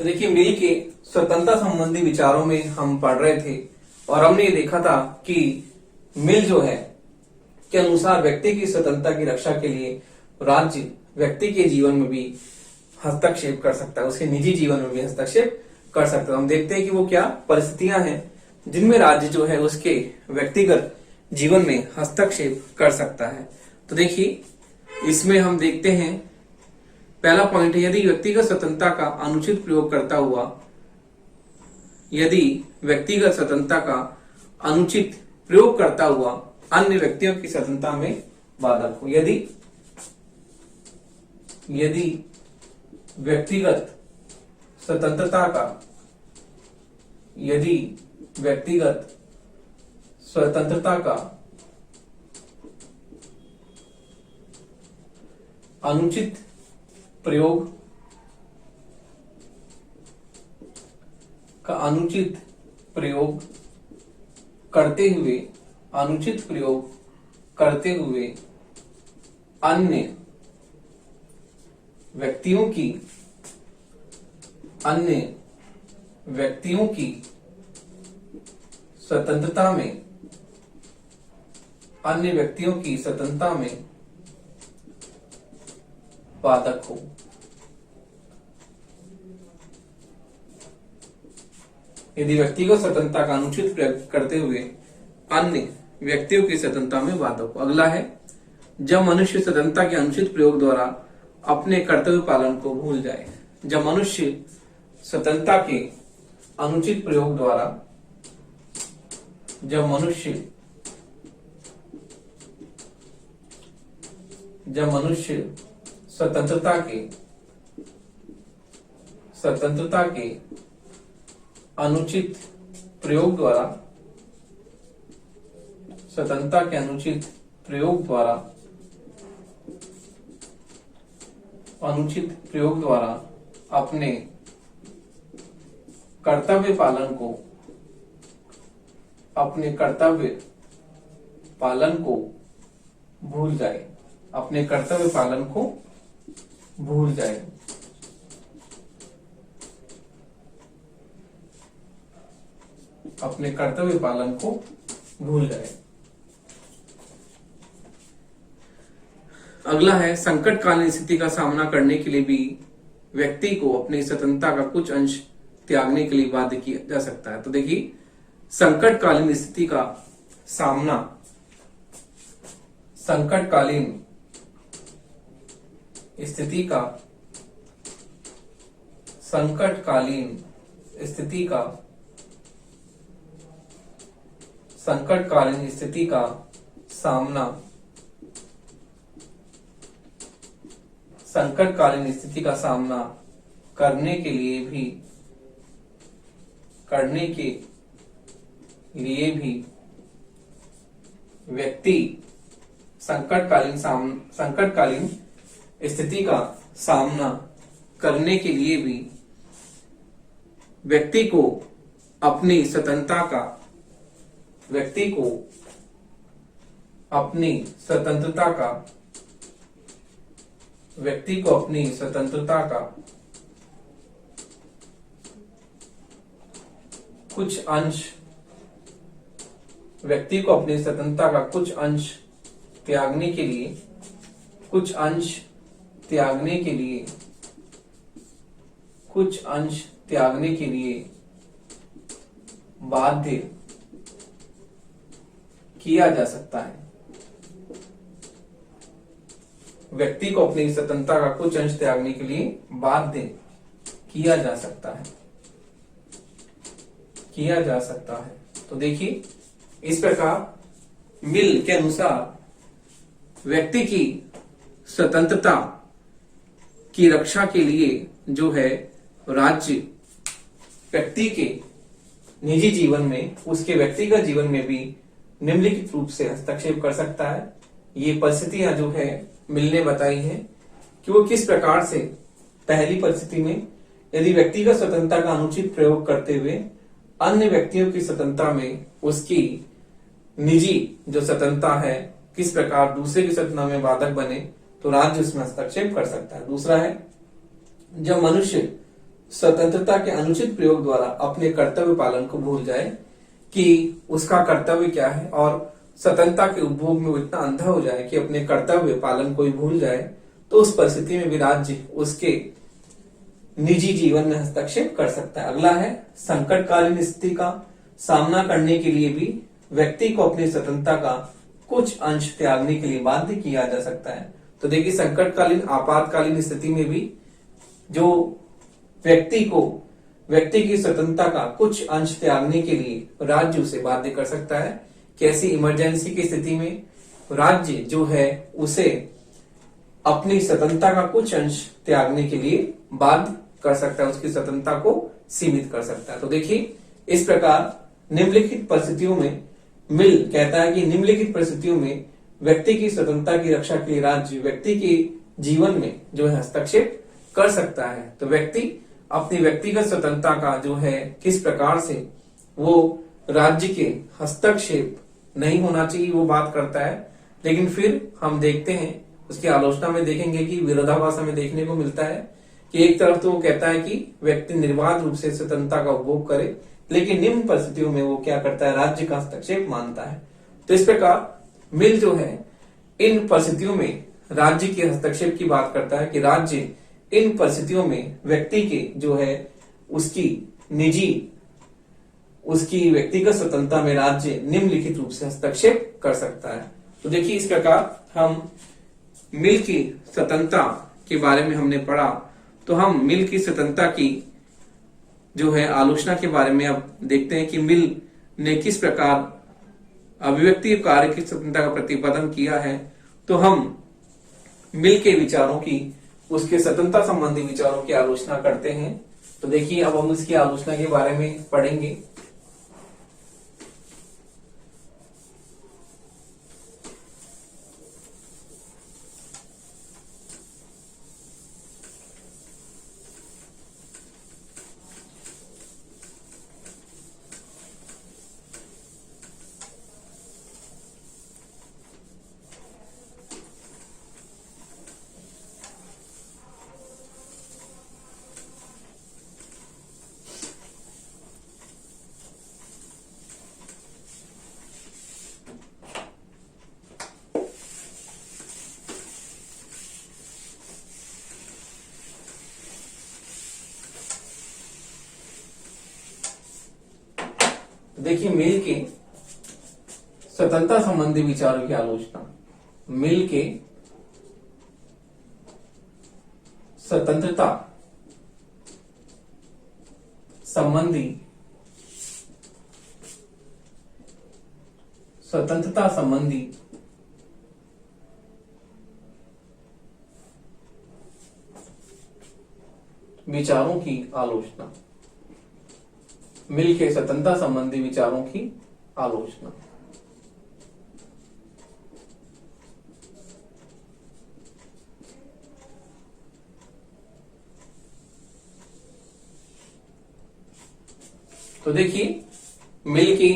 तो देखिए, मिल के स्वतंत्रता संबंधी विचारों में हम पढ़ रहे थे और हमने ये देखा था कि मिल जो है के अनुसार व्यक्ति की स्वतंत्रता की रक्षा के लिए राज्य व्यक्ति के जीवन में भी हस्तक्षेप कर सकता है, उसके निजी जीवन में भी हस्तक्षेप कर सकता है। हम देखते हैं कि वो क्या परिस्थितियां हैं जिनमें राज्य जो है उसके व्यक्तिगत जीवन में हस्तक्षेप कर सकता है। तो देखिए, इसमें हम देखते हैं पहला पॉइंट है, यदि व्यक्तिगत स्वतंत्रता का अनुचित प्रयोग करता हुआ, यदि व्यक्तिगत स्वतंत्रता का अनुचित प्रयोग करता हुआ अन्य व्यक्तियों की स्वतंत्रता में बाधक हो। यदि व्यक्तिगत स्वतंत्रता का अनुचित प्रयोग करते हुए अन्य व्यक्तियों की स्वतंत्रता में बाधक हो। यदि व्यक्तिगत स्वतंत्रता का अनुचित प्रयोग करते हुए अन्य व्यक्तियों की स्वतंत्रता में बाधक हो। अगला है, जब मनुष्य स्वतंत्रता के अनुचित प्रयोग द्वारा अपने कर्तव्य पालन को भूल जाए। जब मनुष्य स्वतंत्रता के अनुचित प्रयोग द्वारा स्वतंत्रता के अनुचित प्रयोग द्वारा अपने कर्तव्य पालन को भूल जाए। अगला है, संकटकालीन स्थिति का सामना करने के लिए भी व्यक्ति को अपनी स्वतंत्रता का कुछ अंश त्यागने के लिए बाध्य किया जा सकता है। तो देखिए, संकटकालीन स्थिति का सामना करने के लिए भी व्यक्ति संकटकालीन स्थिति का सामना करने के लिए भी व्यक्ति को अपनी स्वतंत्रता का कुछ अंश त्यागने के लिए बाध्य किया जा सकता है। व्यक्ति को अपनी स्वतंत्रता का कुछ अंश त्यागने के लिए बाध्य किया जा सकता है। तो देखिए, इस प्रकार मिल के अनुसार व्यक्ति की स्वतंत्रता की रक्षा के लिए जो है राज्य व्यक्ति के निजी जीवन में, उसके व्यक्तिगत जीवन में भी निम्नलिखित रूप से हस्तक्षेप कर सकता है। ये परिस्थितियां जो है मिल ने बताई है कि वो किस प्रकार से, पहली परिस्थिति में यदि व्यक्तिगत स्वतंत्रता का अनुचित प्रयोग करते हुए अन्य व्यक्तियों की स्वतंत्रता में उसकी निजी जो स्वतंत्रता है किस प्रकार दूसरे की स्वतंत्रता में बाधक बने, तो राज्य उसमें हस्तक्षेप कर सकता है। दूसरा है, जब मनुष्य स्वतंत्रता के अनुचित प्रयोग द्वारा अपने कर्तव्य पालन को भूल जाए कि उसका कर्तव्य क्या है, और स्वतंत्रता के उपभोग में वो इतना अंधा हो जाए कि अपने कर्तव्य पालन को ही भूल जाए, तो उस परिस्थिति में भी राज्य उसके निजी जीवन में हस्तक्षेप कर सकता है। अगला है, संकटकालीन स्थिति का सामना करने के लिए भी व्यक्ति को अपनी स्वतंत्रता का कुछ अंश त्यागने के लिए बाध्य किया जा सकता है। तो देखिए, संकटकालीन आपातकालीन स्थिति में भी जो व्यक्ति की स्वतंत्रता का कुछ अंश त्यागने के लिए राज्य उसे बाध्य कर सकता है। कैसी इमरजेंसी की स्थिति में राज्य जो है उसे अपनी स्वतंत्रता का कुछ अंश त्यागने के लिए बाध्य कर सकता है, उसकी स्वतंत्रता को सीमित कर सकता है। तो देखिए, इस प्रकार निम्नलिखित परिस्थितियों में मिल कहता है कि निम्नलिखित परिस्थितियों में व्यक्ति की स्वतंत्रता की रक्षा के लिए राज्य व्यक्ति के जीवन में जो है हस्तक्षेप कर सकता है। तो व्यक्ति अपनी व्यक्तिगत स्वतंत्रता का जो है किस प्रकार से वो राज्य के हस्तक्षेप नहीं होना चाहिए वो बात करता है, लेकिन फिर हम देखते हैं उसकी आलोचना में देखेंगे कि विरोधाभास हमें देखने को मिलता है कि एक तरफ तो वो कहता है कि व्यक्ति निर्बाध रूप से स्वतंत्रता का उपभोग करे, लेकिन निम्न परिस्थितियों में वो क्या करता है, राज्य का हस्तक्षेप मानता है। तो इस प्रकार मिल जो है इन परिस्थितियों में राज्य के हस्तक्षेप की बात करता है कि राज्य इन परिस्थितियों में व्यक्ति के जो है उसकी व्यक्तिगत स्वतंत्रता में राज्य निम्नलिखित रूप से हस्तक्षेप कर सकता है। तो देखिए, इस प्रकार हम मिल की स्वतंत्रता के बारे में हमने पढ़ा। तो हम मिल की स्वतंत्रता की जो है आलोचना के बारे में अब देखते हैं कि मिल ने किस प्रकार अभिव्यक्ति कार्य की स्वतंत्रता का प्रतिपादन किया है। तो हम मिल के विचारों की, उसके स्वतंत्रता संबंधी विचारों की आलोचना करते हैं। तो देखिए, अब हम इसकी आलोचना के बारे में पढ़ेंगे। देखिए, मिल के स्वतंत्रता संबंधी विचारों की आलोचना। मिल के स्वतंत्रता संबंधी विचारों की आलोचना। मिल के स्वतंत्रता संबंधी विचारों की आलोचना। तो देखिए, मिल की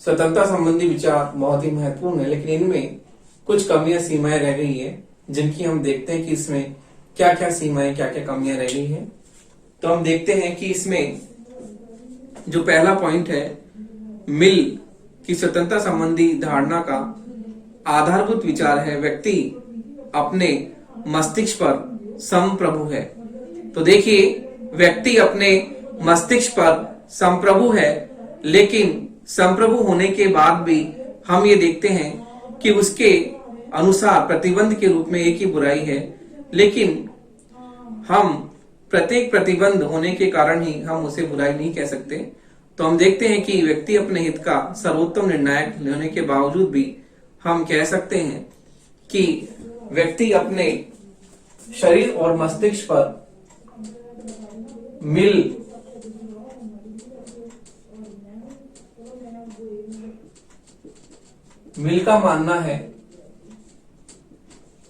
स्वतंत्रता संबंधी विचार बहुत ही महत्वपूर्ण है, लेकिन इनमें कुछ कमियां सीमाएं रह गई है, जिनकी हम देखते हैं कि इसमें क्या क्या सीमाएं, क्या क्या कमियां रह गई हैं। तो हम देखते हैं कि इसमें जो पहला पॉइंट है, मिल की स्वतंत्रता संबंधी धारणा का आधारभूत विचार है व्यक्ति अपने मस्तिष्क पर संप्रभु है। तो देखिए, व्यक्ति अपने मस्तिष्क पर संप्रभु है, लेकिन संप्रभु होने के बाद भी हम ये देखते हैं कि उसके अनुसार प्रतिबंध के रूप में एक ही बुराई है, लेकिन हम प्रत्येक प्रतिबंध होने के कारण ही हम उसे बुराई नहीं कह सकते। तो हम देखते हैं कि व्यक्ति अपने हित का सर्वोत्तम निर्णायक होने के बावजूद भी हम कह सकते हैं कि व्यक्ति अपने शरीर और मस्तिष्क पर मिल का मानना है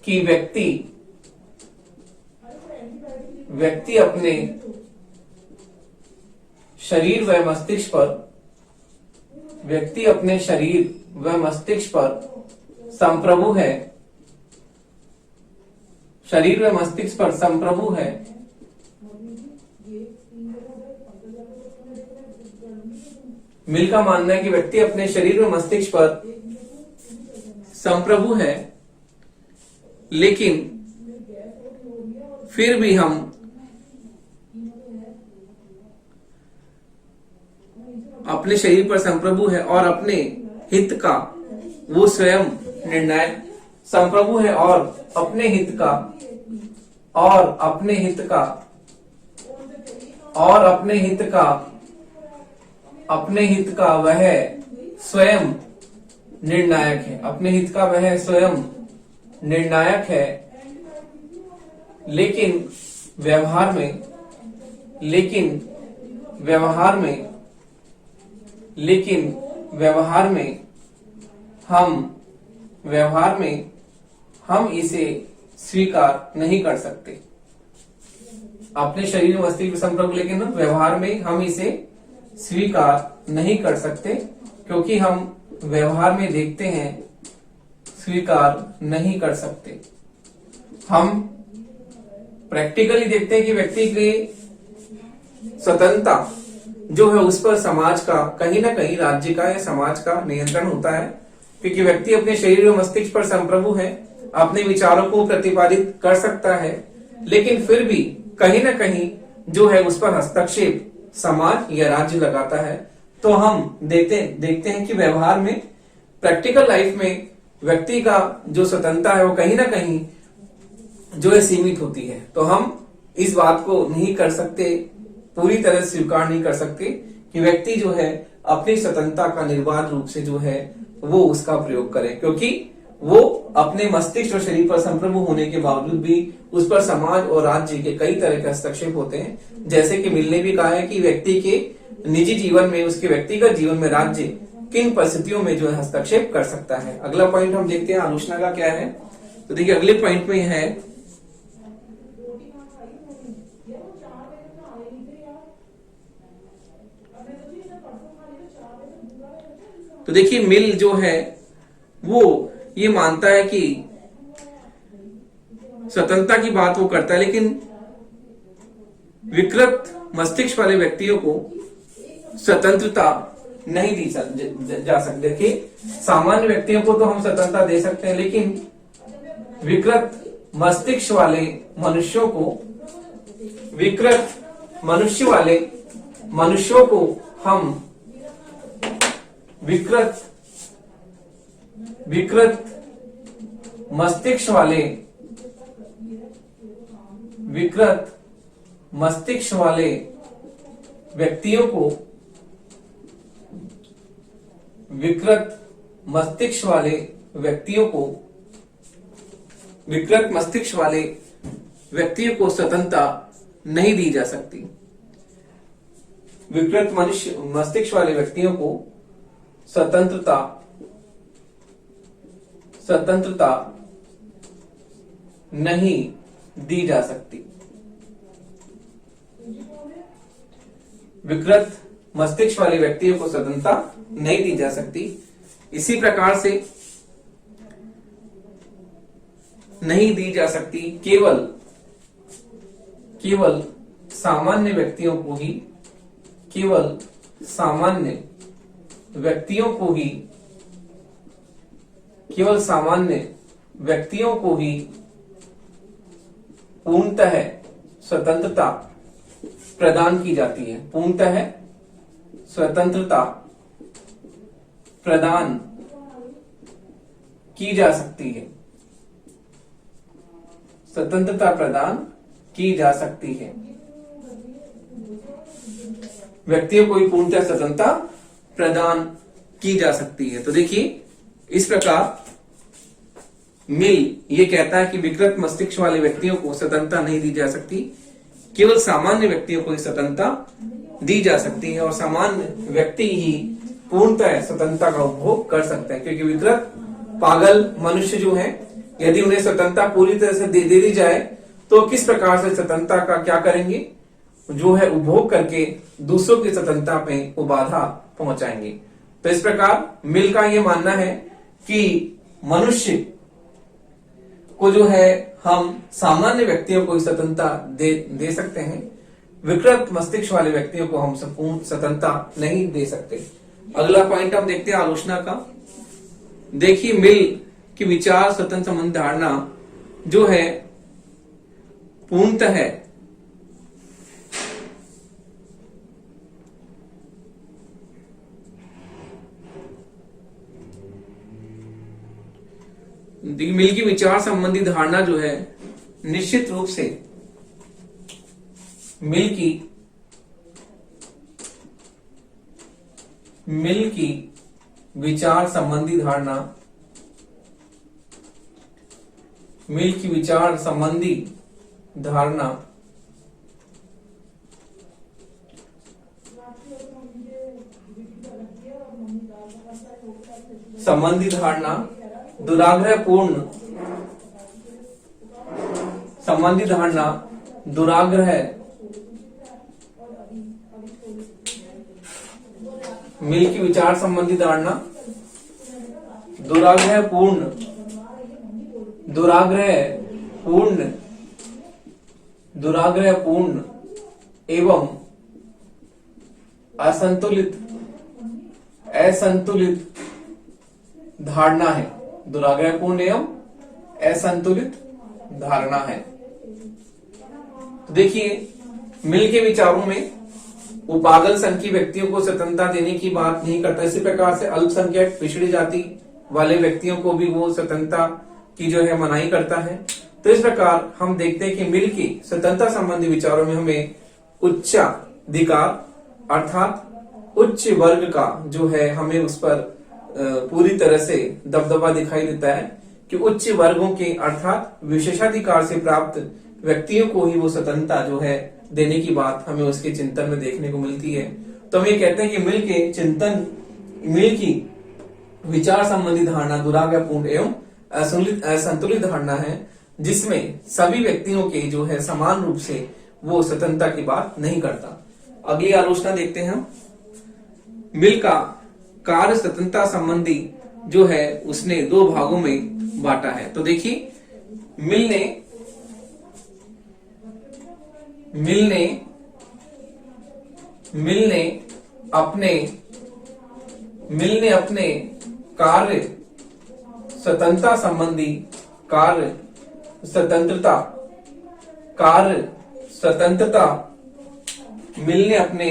कि व्यक्ति अपने शरीर व मस्तिष्क पर संप्रभु है। शरीर व मस्तिष्क पर संप्रभु है, मिल का मानना है कि व्यक्ति अपने शरीर में मस्तिष्क पर संप्रभु है, लेकिन फिर भी हम अपने शरीर पर संप्रभु है और अपने हित का वो स्वयं निर्णायक संप्रभु है और अपने हित का और अपने हित का और अपने हित का अपने हित का वह स्वयं निर्णायक है। अपने हित का वह स्वयं निर्णायक है, लेकिन व्यवहार में लेकिन व्यवहार में लेकिन व्यवहार में हम इसे स्वीकार नहीं कर सकते। अपने शरीर में मस्तिष्क संप्रभु, लेकिन व्यवहार में हम इसे स्वीकार नहीं कर सकते, क्योंकि हम व्यवहार में देखते हैं, स्वीकार नहीं कर सकते। हम प्रैक्टिकली देखते हैं कि व्यक्ति की स्वतंत्रता जो है उस पर समाज का कहीं ना कहीं, राज्य का या समाज का नियंत्रण होता है, क्योंकि व्यक्ति अपने शरीर और मस्तिष्क पर संप्रभु है, अपने विचारों को प्रतिपादित कर सकता है, लेकिन फिर भी कहीं ना कहीं जो है उस पर हस्तक्षेप समाज या राज्य लगाता है। तो हम देखते हैं कि व्यवहार में, प्रैक्टिकल लाइफ में व्यक्ति का जो स्वतंत्रता है वो कहीं ना कहीं जो है सीमित होती है। तो हम इस बात को नहीं कर सकते, पूरी तरह स्वीकार नहीं कर सकते कि व्यक्ति जो है अपनी स्वतंत्रता का निर्बाध रूप से जो है वो उसका प्रयोग करे, क्योंकि वो अपने मस्तिष्क और शरीर पर संप्रभु होने के बावजूद भी उस पर समाज और राज्य के कई तरह के हस्तक्षेप होते हैं। जैसे कि मिल ने भी कहा है कि व्यक्ति के निजी जीवन में, उसके व्यक्तिगत जीवन में राज्य किन परिस्थितियों में जो है हस्तक्षेप कर सकता है। अगला पॉइंट हम देखते हैं आलोचना का क्या है। तो देखिए अगले पॉइंट में है तो देखिए मिल जो है वो ये मानता है कि स्वतंत्रता की बात वो करता है, लेकिन विकृत मस्तिष्क वाले व्यक्तियों को स्वतंत्रता नहीं दी जा सकती। देखिए सामान्य व्यक्तियों को तो हम स्वतंत्रता दे सकते हैं, लेकिन विकृत मस्तिष्क वाले मनुष्यों को, विकृत मनुष्यों को हम विकृत मस्तिष्क वाले व्यक्तियों को, विकृत मस्तिष्क वाले व्यक्तियों को स्वतंत्रता नहीं दी जा सकती। विकृत मस्तिष्क वाले व्यक्तियों को स्वतंत्रता नहीं दी जा सकती। विकृत मस्तिष्क वाले व्यक्तियों को स्वतंत्रता नहीं दी जा सकती। इसी प्रकार से नहीं दी जा सकती, केवल सामान्य व्यक्तियों को ही, केवल सामान्य व्यक्तियों को ही पूर्णतः स्वतंत्रता प्रदान की जाती है। पूर्णतः स्वतंत्रता प्रदान की जा सकती है। स्वतंत्रता प्रदान की जा सकती है। व्यक्तियों को ही पूर्णतः स्वतंत्रता प्रदान की जा सकती है। तो देखिए इस प्रकार मिल ये कहता है कि विकृत मस्तिष्क वाले व्यक्तियों को स्वतंत्रता नहीं दी जा सकती, केवल सामान्य व्यक्तियों को ही स्वतंत्रता दी जा सकती है और सामान्य व्यक्ति ही पूर्णतः स्वतंत्रता का उपभोग कर सकते हैं। क्योंकि विकृत पागल मनुष्य जो है, यदि उन्हें स्वतंत्रता पूरी तरह से दे दी जाए तो किस प्रकार से स्वतंत्रता का क्या करेंगे, जो है उपभोग करके दूसरों की स्वतंत्रता पे वो बाधा पहुंचाएंगे। तो इस प्रकार मिल का ये मानना है कि मनुष्य को जो है हम सामान्य व्यक्तियों को स्वतंत्रता दे सकते हैं, विकृत मस्तिष्क वाले व्यक्तियों को हम संपूर्ण स्वतंत्रता नहीं दे सकते। अगला पॉइंट हम देखते हैं आलोचना का। देखिए, मिल की विचार स्वतंत्र संबंध धारणा जो है पूर्णतः है मिल की विचार संबंधी धारणा जो है निश्चित रूप से मिल की विचार संबंधी धारणा, मिल की विचार संबंधी धारणा दुराग्रहपूर्ण संबंधी धारणा दुराग्रह मिल की विचार संबंधी धारणा दुराग्रहपूर्ण एवं असंतुलित धारणा है। दुराग्रहपूर्ण एवं असंतुलित धारणा है। तो देखिए, मिल के विचारों में वो पागल संघ की व्यक्तियों को स्वतंत्रता देने की बात नहीं करता। इसी प्रकार से अल्पसंख्यक पिछड़ी जाति वाले व्यक्तियों को भी वो स्वतंत्रता की जो है मनाही करता है। तो इस प्रकार हम देखते हैं कि मिल की स्वतंत्रता संबंधी विचारों में हमें उच्चाधिकार अर्थात उच्च वर्ग का जो है हमें उस पर पूरी तरह से दबदबा दिखाई देता है कि उच्च वर्गों के अर्थात विशेषाधिकार से प्राप्त व्यक्तियों को ही वो स्वतंत्रता जो है देने की बात हमें उसके चिंतन में देखने को मिलती है। तो हम ये कहते हैं कि मिल की विचार संबंधी धारणा दुराग्रहपूर्ण एवं असंतुलित धारणा है, जिसमें सभी व्यक्तियों के जो है समान रूप से वो स्वतंत्रता की बात नहीं करता। अगली आलोचना देखते हैं हम। मिल का कार्य स्वतंत्रता संबंधी जो है उसने दो भागों में बांटा है। तो देखिए, मिल ने अपने कार्य स्वतंत्रता संबंधी मिल ने अपने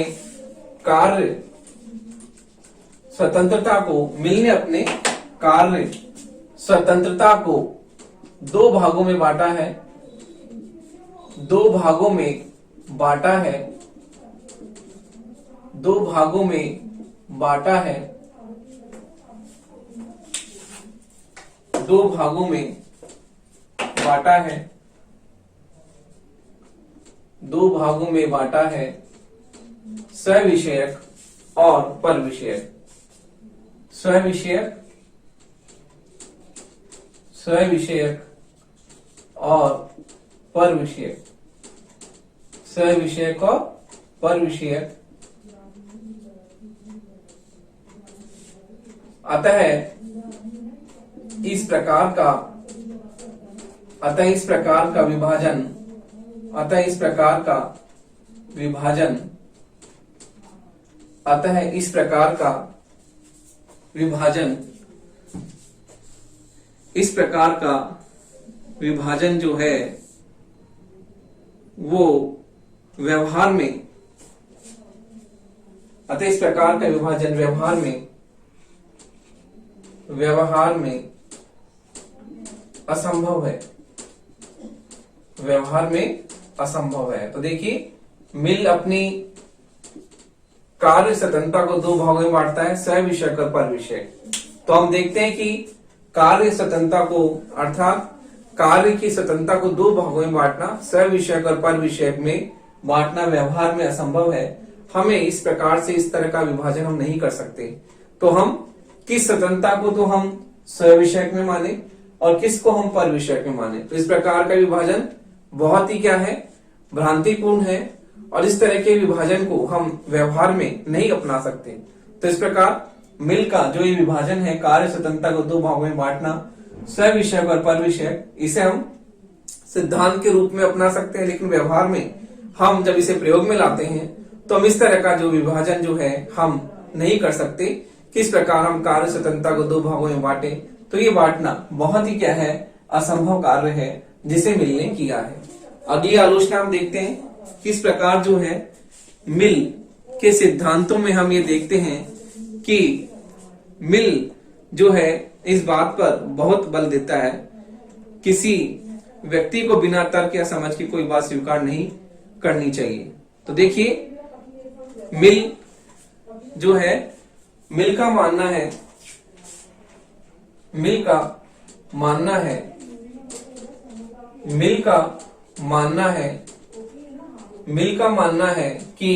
कार्य स्वतंत्रता को दो भागों में बांटा है। दो भागों में बांटा है सविषयक और परविषयक। सविषयक और परविषयक। अतः इस प्रकार का विभाजन जो है वो व्यवहार में असंभव है। तो देखिए, मिल अपनी कार्य स्वतंत्रता को दो भागों में बांटता है, सविषयक और परविषयक। तो हम देखते हैं कि कार्य स्वतंत्रता को अर्थात कार्य की स्वतंत्रता को दो भागों में बांटना, सविषयक और परविषयक में बांटना व्यवहार में असंभव है। हमें इस प्रकार से इस तरह का विभाजन हम नहीं कर सकते। तो हम किस स्वतंत्रता को तो हम सविषयक में माने और किसको हम परविषयक में माने। तो इस प्रकार का विभाजन बहुत ही क्या है, भ्रांतिपूर्ण है और इस तरह के विभाजन को हम व्यवहार में नहीं अपना सकते। तो इस प्रकार मिल का जो ये विभाजन है, कार्य स्वतंत्रता को दो भागों में बांटना, सविषयक और परविषयक, इसे हम सिद्धांत के रूप में अपना सकते हैं, लेकिन व्यवहार में हम जब इसे प्रयोग में लाते हैं तो हम इस तरह का जो विभाजन जो है हम नहीं कर सकते। किस प्रकार हम कार्य स्वतंत्रता को दो भागों में बांटे, तो ये बांटना बहुत ही क्या है, असंभव कार्य है जिसे मिल ने किया है। अगली आलोचना हम देखते हैं किस प्रकार जो है मिल के सिद्धांतों में हम ये देखते हैं कि मिल जो है इस बात पर बहुत बल देता है, किसी व्यक्ति को बिना तर्क या समझ की कोई बात स्वीकार नहीं करनी चाहिए। तो देखिए मिल जो है, मिल का मानना है, मिल का मानना है, मिल का मानना है, मिल का मानना है कि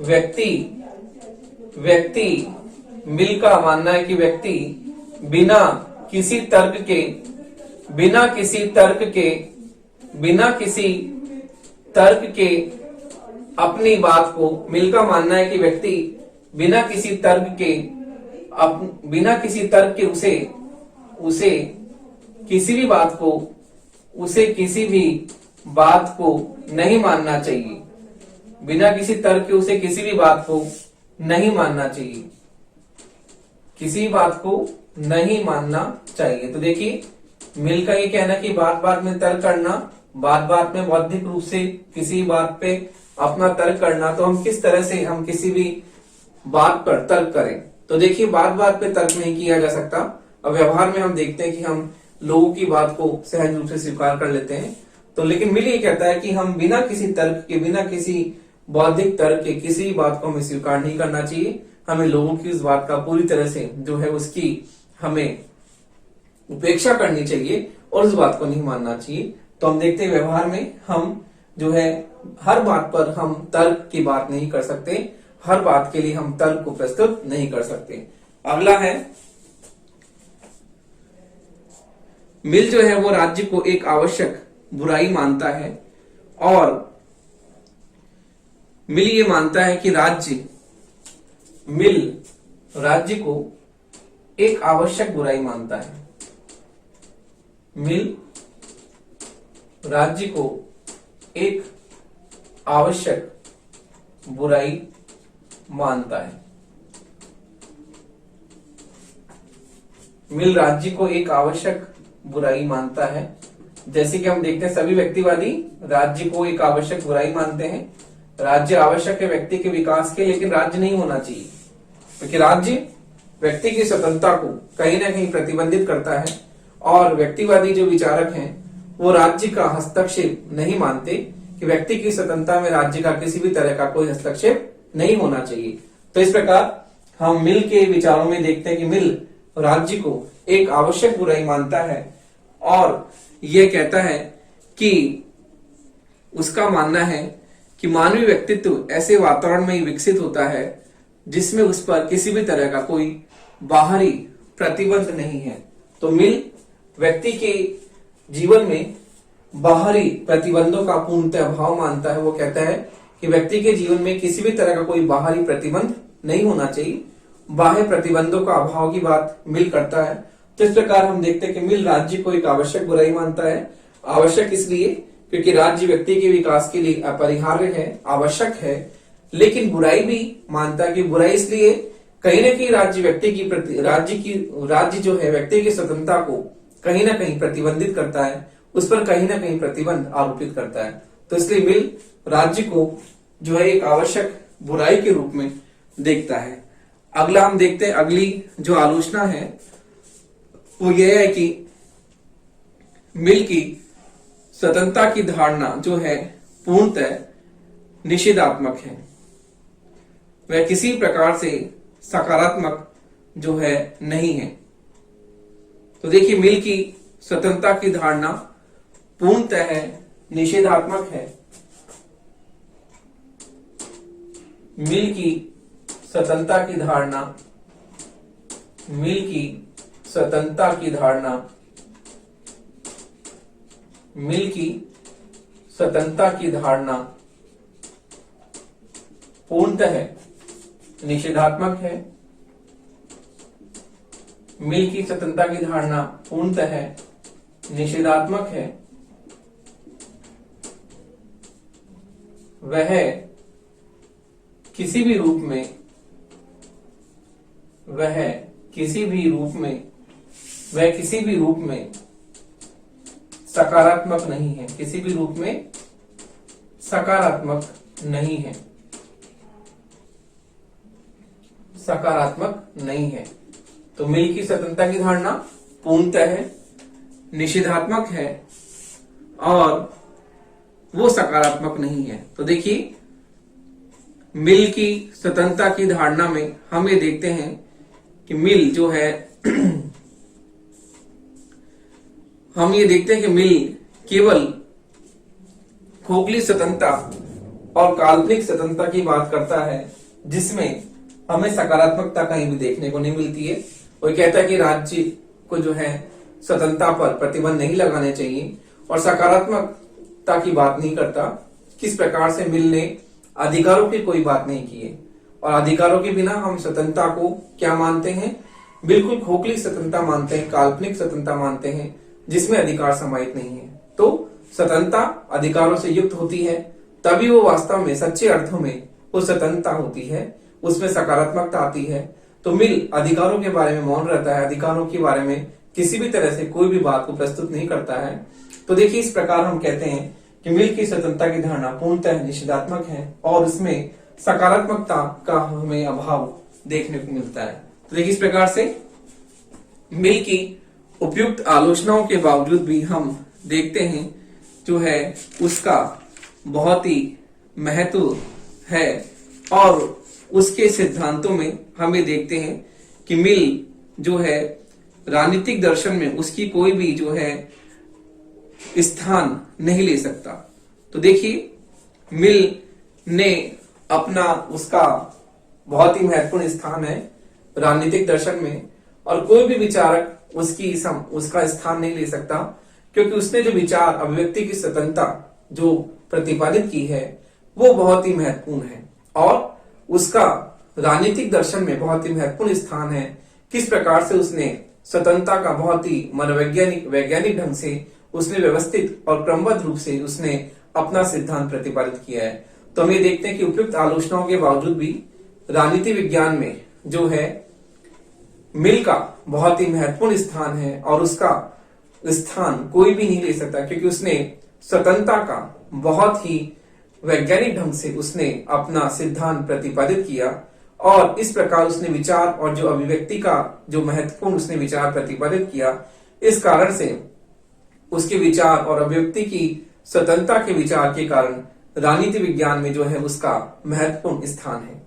व्यक्ति मिल का मानना है कि व्यक्ति बिना किसी तर्क के अपनी बात को, मिल का मानना है कि व्यक्ति बिना किसी तर्क के उसे किसी भी बात को नहीं मानना चाहिए। बिना किसी तर्क के उसे किसी भी बात को नहीं मानना चाहिए, किसी बात को नहीं मानना चाहिए। तो देखिए मिल का ये कहना कि बात बात में तर्क करना, बात बात में बौद्धिक रूप से किसी बात पे अपना तर्क करना, तो हम किस तरह से हम किसी भी बात पर तर्क करें। तो देखिए बात बात पे तर्क नहीं किया जा सकता। अब व्यवहार में हम देखते हैं कि हम लोगों की बात को सहज रूप से स्वीकार कर लेते हैं, तो लेकिन मिल ये कहता है कि हम बिना किसी तर्क के, बिना किसी बौद्धिक तर्क के किसी बात को हमें स्वीकार नहीं करना चाहिए। हमें लोगों की उस बात का पूरी तरह से जो है उसकी हमें उपेक्षा करनी चाहिए और उस बात को नहीं मानना चाहिए। तो हम देखते हैं व्यवहार में हम जो है हर बात पर हम तर्क की बात नहीं कर सकते, हर बात के लिए हम तर्क को प्रस्तुत नहीं कर सकते। अगला है मिल जो है वो राज्य को एक आवश्यक बुराई मानता है, और मिल ये मानता है कि मिल राज्य को एक आवश्यक बुराई मानता है। मिल राज्य को एक आवश्यक बुराई मानता है। मिल राज्य को एक आवश्यक बुराई मानता है। जैसे कि हम देखते हैं सभी व्यक्तिवादी राज्य को एक आवश्यक बुराई मानते हैं। राज्य आवश्यक है व्यक्ति के विकास के, लेकिन राज्य नहीं होना चाहिए, क्योंकि राज्य व्यक्ति की स्वतंत्रता को कहीं ना कहीं प्रतिबंधित करता है। और व्यक्तिवादी जो विचारक हैं वो राज्य का हस्तक्षेप नहीं मानते कि व्यक्ति की स्वतंत्रता में राज्य का किसी भी तरह का कोई हस्तक्षेप नहीं होना चाहिए। तो इस प्रकार हम मिल के विचारों में देखते हैं कि मिल राज्य को एक आवश्यक बुराई मानता है, और यह कहता है कि उसका मानना है कि मानवीय व्यक्तित्व ऐसे वातावरण में ही विकसित होता है जिसमें उस पर किसी भी तरह का कोई बाहरी प्रतिबंध नहीं है। तो मिल व्यक्ति के जीवन में बाहरी प्रतिबंधों का पूर्णतः अभाव मानता है। वो कहता है कि व्यक्ति के जीवन में किसी भी तरह का कोई बाहरी प्रतिबंध नहीं होना चाहिए, बाह्य प्रतिबंधों का अभाव की बात मिल करता है। तो इस प्रकार हम देखते हैं कि मिल राज्य को एक आवश्यक बुराई मानता है। आवश्यक इसलिए क्योंकि राज्य व्यक्ति के विकास के लिए अपरिहार्य है, आवश्यक है, लेकिन बुराई भी मानता है कि बुराई इसलिए कहीं ना कहीं राज्य व्यक्ति की राज्य जो है व्यक्ति की स्वतंत्रता को कहीं ना कहीं प्रतिबंधित करता है, उस पर कहीं ना कहीं प्रतिबंध आरोपित करता है। तो इसलिए मिल राज्य को जो है एक आवश्यक बुराई के रूप में देखता है। अगला हम देखते हैं, अगली जो आलोचना है वो यह है कि मिल की स्वतंत्रता की धारणा जो है पूर्णतः निषेधात्मक है, वह किसी प्रकार से सकारात्मक जो है नहीं है। तो देखिए मिल की स्वतंत्रता की धारणा पूर्णतः निषेधात्मक है। मिल की स्वतंत्रता की धारणा, मिल की स्वतंत्रता की धारणा, मिल की स्वतंत्रता की धारणा पूर्णतः निषेधात्मक है। मिल की स्वतंत्रता की धारणा पूर्णतः निषेधात्मक है। वह किसी भी रूप में वह किसी भी रूप में सकारात्मक नहीं है, किसी भी रूप में सकारात्मक नहीं है, सकारात्मक नहीं है। तो मिल की स्वतंत्रता की धारणा पूर्णतः है, निषेधात्मक है और वो सकारात्मक नहीं है। तो देखिए, मिल की स्वतंत्रता की धारणा में हम ये देखते हैं कि मिल जो है हम ये देखते हैं कि मिल केवल खोखली स्वतंत्रता और काल्पनिक स्वतंत्रता की बात करता है, जिसमें हमें सकारात्मकता कहीं भी देखने को नहीं मिलती है। वो कहता है कि राज्य को जो है स्वतंत्रता पर प्रतिबंध नहीं लगाने चाहिए और सकारात्मकता की बात नहीं करता। किस प्रकार से मिल ने अधिकारों की कोई बात नहीं की है और अधिकारों के बिना हम स्वतंत्रता को क्या मानते हैं, बिल्कुल खोखली स्वतंत्रता मानते हैं, काल्पनिक स्वतंत्रता मानते हैं, जिसमें अधिकार समाहित नहीं है। तो स्वतंत्रता अधिकारों से युक्त होती है, तभी वो वास्तव में सच्चे अर्थों में वो स्वतंत्रता होती है, उसमें सकारात्मकता आती है। तो मिल अधिकारों के बारे में मौन रहता है, अधिकारों के बारे में किसी भी तरह से कोई भी बात को प्रस्तुत नहीं करता है। तो देखिए, इस प्रकार हम कहते हैं कि मिल की स्वतंत्रता की धारणा पूर्णतः निषेधात्मक है और उसमें सकारात्मकता का हमें अभाव देखने को मिलता है। तो देखिए, इस प्रकार से मिल की उपयुक्त आलोचनाओं के बावजूद भी हम देखते हैं जो है उसका बहुत ही महत्व है और उसके सिद्धांतों में हम ये देखते हैं कि मिल जो है राजनीतिक दर्शन में उसकी कोई भी जो है स्थान नहीं ले सकता। तो देखिए, मिल ने अपना उसका बहुत ही महत्वपूर्ण स्थान है राजनीतिक दर्शन में और कोई भी विचारक उसका स्थान नहीं ले सकता, क्योंकि उसने जो विचार अभिव्यक्ति की स्वतंत्रता जो प्रतिपादित की है वो बहुत ही महत्वपूर्ण है और उसका राजनीतिक दर्शन में बहुत ही महत्वपूर्ण स्थान है। किस प्रकार से उसने स्वतंत्रता का बहुत ही वैज्ञानिक ढंग से उसने व्यवस्थित और क्रमबद्ध रूप से उसने अपना सिद्धांत प्रतिपादित किया है। तो हम ये देखते हैं कि उपयुक्त आलोचनाओं के बावजूद भी राजनीति विज्ञान में जो है मिल का बहुत ही महत्वपूर्ण स्थान है और उसका स्थान कोई भी नहीं ले सकता, क्योंकि उसने स्वतंत्रता का बहुत ही वैज्ञानिक ढंग से उसने अपना सिद्धांत प्रतिपादित किया और इस प्रकार उसने विचार और जो अभिव्यक्ति का जो महत्वपूर्ण उसने विचार प्रतिपादित किया, इस कारण से उसके विचार और अभिव्यक्ति की स्वतंत्रता के विचार के कारण राजनीति विज्ञान में जो है उसका महत्वपूर्ण स्थान है।